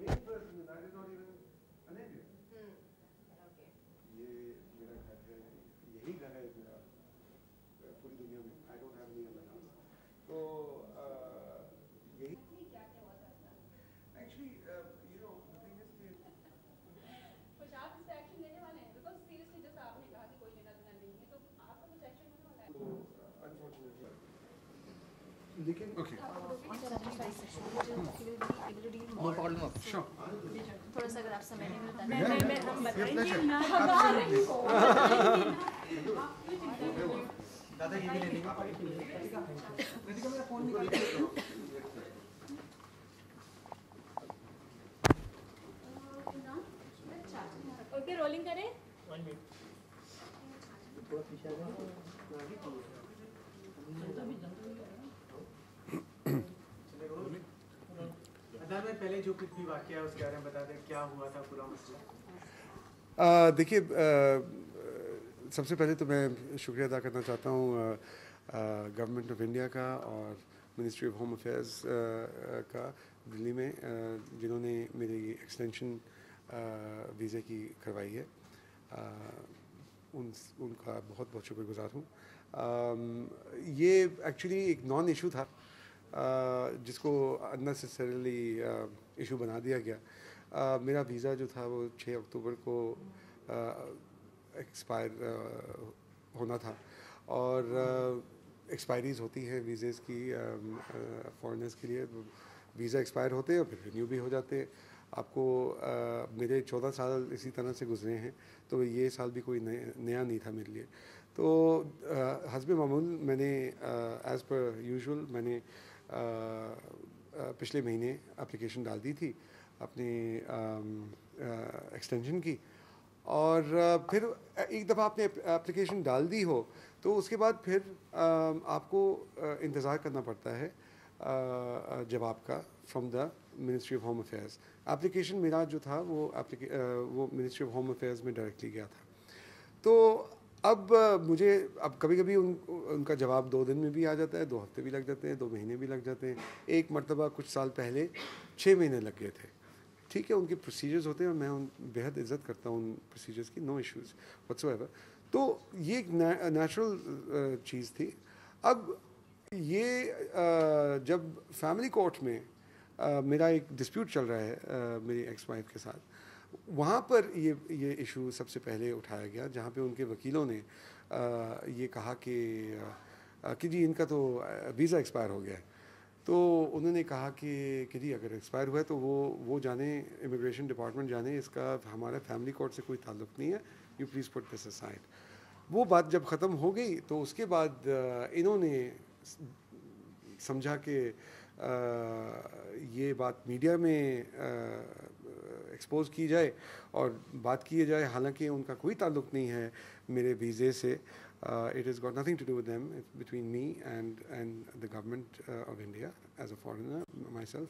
main person that is not even an Indian. Okay. ये मेरा घर है, यही घर है मेरा पूरी दुनिया में. I don't have any other house. तो यही. क्या क्या हुआ था? Actually, you know, the thing is कि कुछ आप इस एक्शन लेने वाले हैं? Because seriously जैसा आपने कहा कि कोई लेना देना नहीं है, तो आपका कुछ एक्शन होने वाला है? तो unfortunately. लेकिन okay. No problem. Sure. थोड़ा सा अगर आप समय नहीं मिलता मैं हम बताएंगे दादा ये भी ले लेंगे. मेरा फोन निकाल. ओके रोलिंग करें. 1 मिनट. में पहले जो कुछ भी वाकया है उसके बारे में बता दें, क्या हुआ था पूरा मसला. देखिए, सबसे पहले तो मैं शुक्रिया अदा करना चाहता हूँ गवर्नमेंट ऑफ इंडिया का और मिनिस्ट्री ऑफ होम अफेयर्स का दिल्ली में, जिन्होंने मेरी एक्सटेंशन वीज़े की करवाई है. उनका बहुत बहुत शुक्रगुजार हूँ. ये एक्चुअली एक नॉन इशू था जिसको अननेसेसरीली इशू बना दिया गया. मेरा वीज़ा जो था वो 6 अक्टूबर को एक्सपायर होना था और एक्सपायरीज होती हैं वीज़ेज़ की फॉरेनर्स के लिए. वीज़ा एक्सपायर होते हैं और फिर रिन्यू भी हो जाते हैं. आपको मेरे 14 साल इसी तरह से गुजरे हैं, तो ये साल भी कोई नया नहीं था मेरे लिए. तो हस्ब मामूल मैंने एज़ पर यूजुअल मैंने पिछले महीने एप्लीकेशन डाल दी थी अपनी एक्सटेंशन की. और फिर एक दफ़ा आपने एप्लीकेशन डाल दी हो तो उसके बाद फिर आपको इंतज़ार करना पड़ता है जवाब का from the ministry of home affairs. Application मेरा जो था वो मिनिस्ट्री ऑफ होम अफेयर्स में डायरेक्टली गया था. तो अब कभी कभी उनका जवाब 2 दिन में भी आ जाता है, 2 हफ्ते भी लग जाते हैं, 2 महीने भी लग जाते हैं. एक मरतबा कुछ साल पहले 6 महीने लग गए थे. ठीक है, उनके प्रोसीजर्स होते हैं और मैं बेहद इज़्ज़त करता हूँ उन प्रोसीजर्स की, नो इश्यूज़ व्हाटसोएवर. तो ये एक नेचुरल चीज़ थी. अब ये जब फैमिली कोर्ट में मेरा एक डिस्प्यूट चल रहा है मेरी एक्स वाइफ के साथ, वहाँ पर ये इशू सबसे पहले उठाया गया, जहाँ पे उनके वकीलों ने ये कहा कि जी इनका तो वीज़ा एक्सपायर हो गया है. तो उन्होंने कहा कि जी अगर एक्सपायर हुआ है तो वो जाने, इमिग्रेशन डिपार्टमेंट जाने, इसका हमारा फैमिली कोर्ट से कोई ताल्लुक़ नहीं है, you please put this aside. वो बात जब ख़त्म हो गई तो उसके बाद इन्होंने समझा कि ये बात मीडिया में एक्सपोज की जाए और बात की जाए, हालांकि उनका कोई ताल्लुक़ नहीं है मेरे वीज़े से. It has got nothing to do with them. It's between me and the government of India as a foreigner myself.